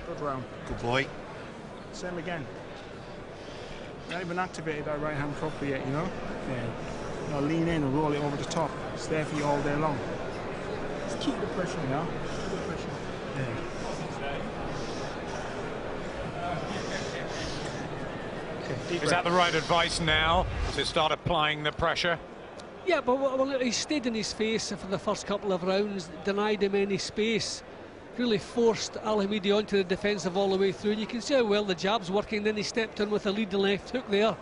Good round. Good boy. Same again. Not even activated that right hand properly yet, you know? Yeah. You know, lean in and roll it over the top. Stay for you all day long. Just keep the pressure, you know? Keep the pressure. Yeah. Is that the right advice now to start applying the pressure? Yeah, but well, he stayed in his face for the first couple of rounds, denied him any space, really forced Al Hamidi onto the defensive all the way through. And you can see how well the jab's working. Then he stepped in with a leading left hook there,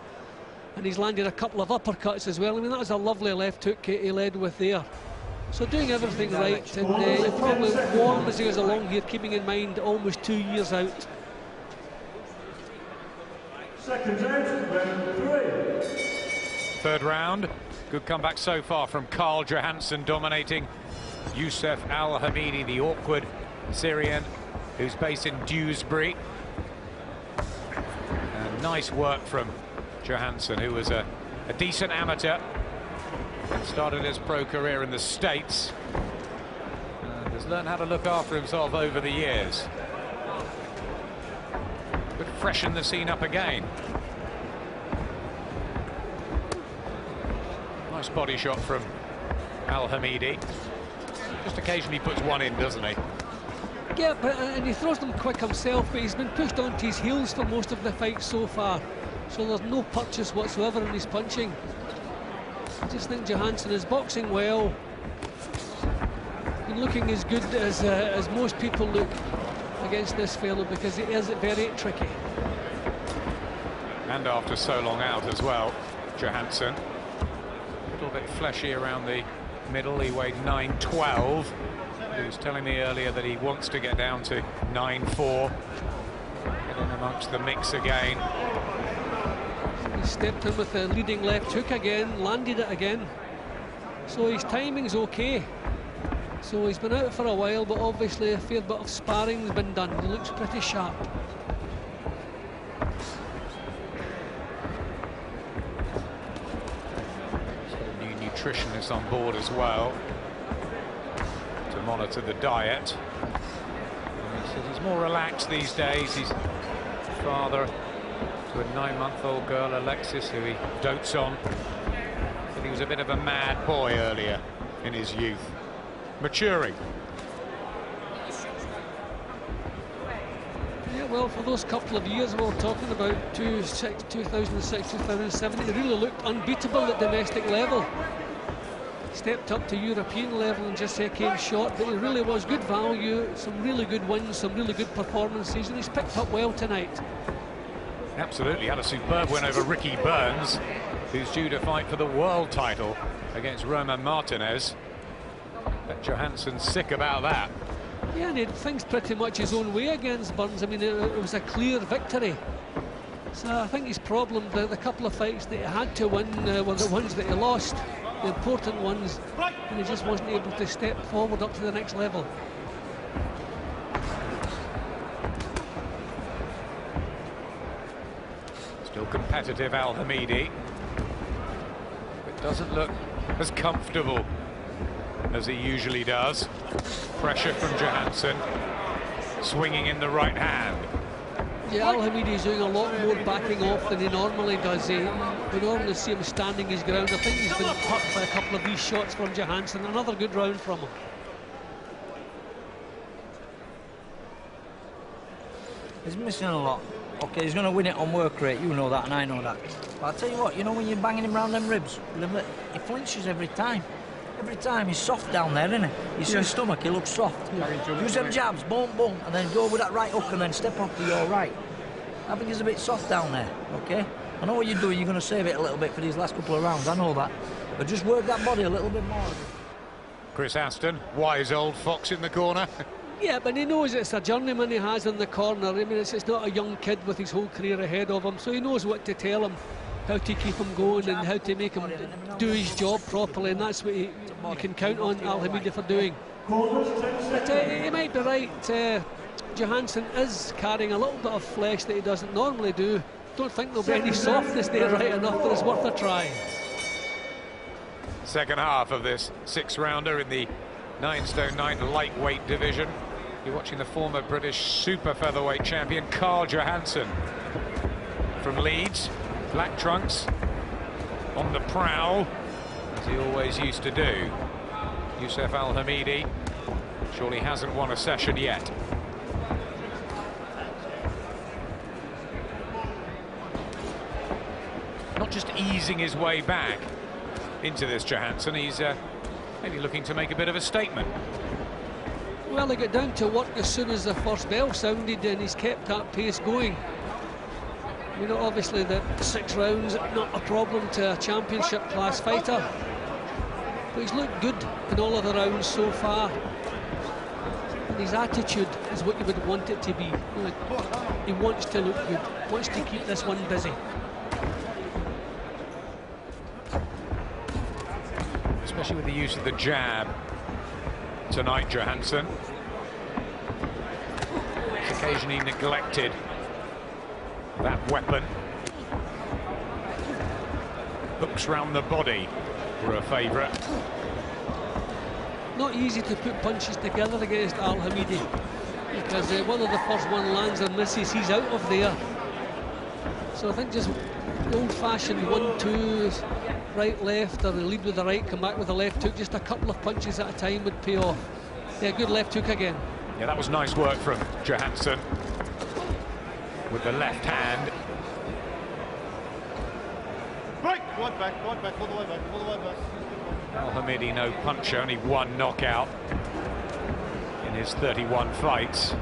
and he's landed a couple of uppercuts as well. I mean, that was a lovely left hook he led with there. So doing everything right, and he'll probably warm as he goes along here, keeping in mind almost 2 years out. Seconds out, round 3. Third round. Good comeback so far from Carl Johanneson, dominating Youseff Al Hamidi, the awkward Syrian who's based in Dewsbury. And nice work from Johanneson, who was a decent amateur and started his pro career in the States and has learned how to look after himself over the years. Could freshen the scene up again. Nice body shot from Al Hamidi. Just occasionally puts one in, doesn't he? Yeah, but and he throws them quick himself, but he's been pushed onto his heels for most of the fight so far. So there's no purchase whatsoever in his punching. I just think Johanneson is boxing well. Been looking as good as most people look against this fellow, because he is very tricky. And after so long out as well, Johanneson. A little bit fleshy around the middle. He weighed 912. He was telling me earlier that he wants to get down to 9-4. Get in amongst the mix again. He stepped in with a leading left hook again, landed it again. So his timing's okay. So he's been out for a while, but obviously a fair bit of sparring's been done. He looks pretty sharp. So new nutritionist on board as well to monitor the diet. And he says he's more relaxed these days. He's father to a 9-month-old girl, Alexis, who he dotes on. But he was a bit of a mad boy earlier in his youth. Maturing. Yeah, well, for those couple of years we were talking about, 2006, 2007, he really looked unbeatable at domestic level. Stepped up to European level and just came short, but he really was good value, some really good wins, some really good performances, and he's picked up well tonight. Absolutely, had a superb win over Ricky Burns, who's due to fight for the world title against Roman Martinez. But Johannesson's sick about that. Yeah, and he had things pretty much his own way against Burns. I mean, it was a clear victory. So I think his problem, the couple of fights that he had to win were the ones that he lost, the important ones, and he just wasn't able to step forward up to the next level. Still competitive, Al Hamidi. It doesn't look as comfortable as he usually does. Pressure from Johanneson, swinging in the right hand. Yeah, Al Hamidi is doing a lot more backing off than he normally does. We normally see him standing his ground. I think he's been hurt by a couple of these shots from Johanneson. Another good round from him. He's missing a lot. Okay, he's going to win it on work rate, you know that and I know that. But I'll tell you what, you know when you're banging him round them ribs, he flinches every time. Every time he's soft down there, isn't he? You see his stomach, he looks soft. Use them jabs, boom, boom, and then go with that right hook and then step off to your right. I think he's a bit soft down there, okay? I know what you're doing, you're going to save it a little bit for these last couple of rounds, I know that. But just work that body a little bit more. Chris Aston, wise old fox in the corner. Yeah, but he knows it's a journeyman he has in the corner. I mean, it's not a young kid with his whole career ahead of him, so he knows what to tell him, how to keep him going and how to make him do his job properly, and that's what you can count on Al Hamidi for doing. But he might be right. Johanneson is carrying a little bit of flesh that he doesn't normally do. Don't think there'll be any softness there right enough, but it's worth a try. Second half of this 6-rounder in the 9 stone 9 lightweight division. You're watching the former British super featherweight champion Carl Johanneson from Leeds. Black trunks on the prowl, as he always used to do. Youseff Al Hamidi surely hasn't won a session yet. Not just easing his way back into this Johanneson, he's maybe looking to make a bit of a statement. Well, he got down to work as soon as the first bell sounded, and he's kept that pace going. You know, obviously the 6 rounds, not a problem to a championship class fighter, but he's looked good in all of the rounds so far. And his attitude is what you would want it to be. You know, he wants to look good, wants to keep this one busy. Especially with the use of the jab tonight, Johanneson. He's occasionally neglected that weapon. Hooks round the body were a favourite. Not easy to put punches together against Al Hamidi, because whether the first one lands or misses, he's out of there. So I think just the old-fashioned 1-2, right, left, or the lead with the right, come back with the left hook, just a couple of punches at a time would pay off. Yeah, good left hook again. Yeah, that was nice work from Johanneson with the left hand. Right, go on back, all the way back, all the way back. Al Hamidi, no puncher, only 1 knockout in his 31 fights.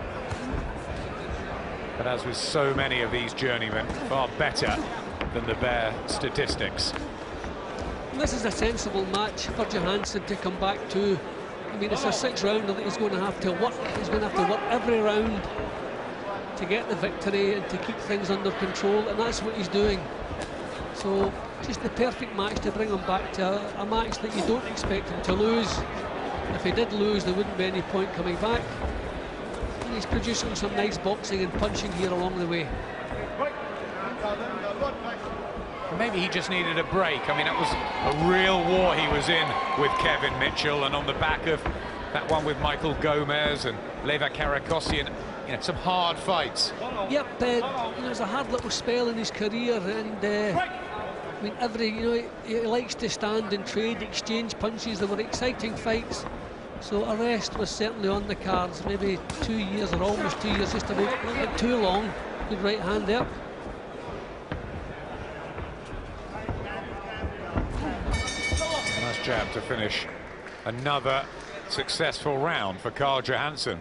But as with so many of these journeymen, far better than the bare statistics. This is a sensible match for Johanneson to come back to. I mean, it's a 6 rounder that he's going to have to work. He's going to have to work every round to get the victory and to keep things under control, and that's what he's doing. So just the perfect match to bring him back to a match that you don't expect him to lose. If he did lose, there wouldn't be any point coming back. And he's producing some nice boxing and punching here along the way. Maybe he just needed a break. I mean, that was a real war he was in with Kevin Mitchell, and on the back of that one with Michael Gomez and Leva Karakossian, you know, some hard fights. Yep, you know, it's a hard little spell in his career, and I mean, he likes to stand and trade, exchange punches. There were exciting fights, so a rest was certainly on the cards. Maybe 2 years, or almost 2 years, just about, not too long. Good right hand there. Nice jab to finish another successful round for Carl Johanneson.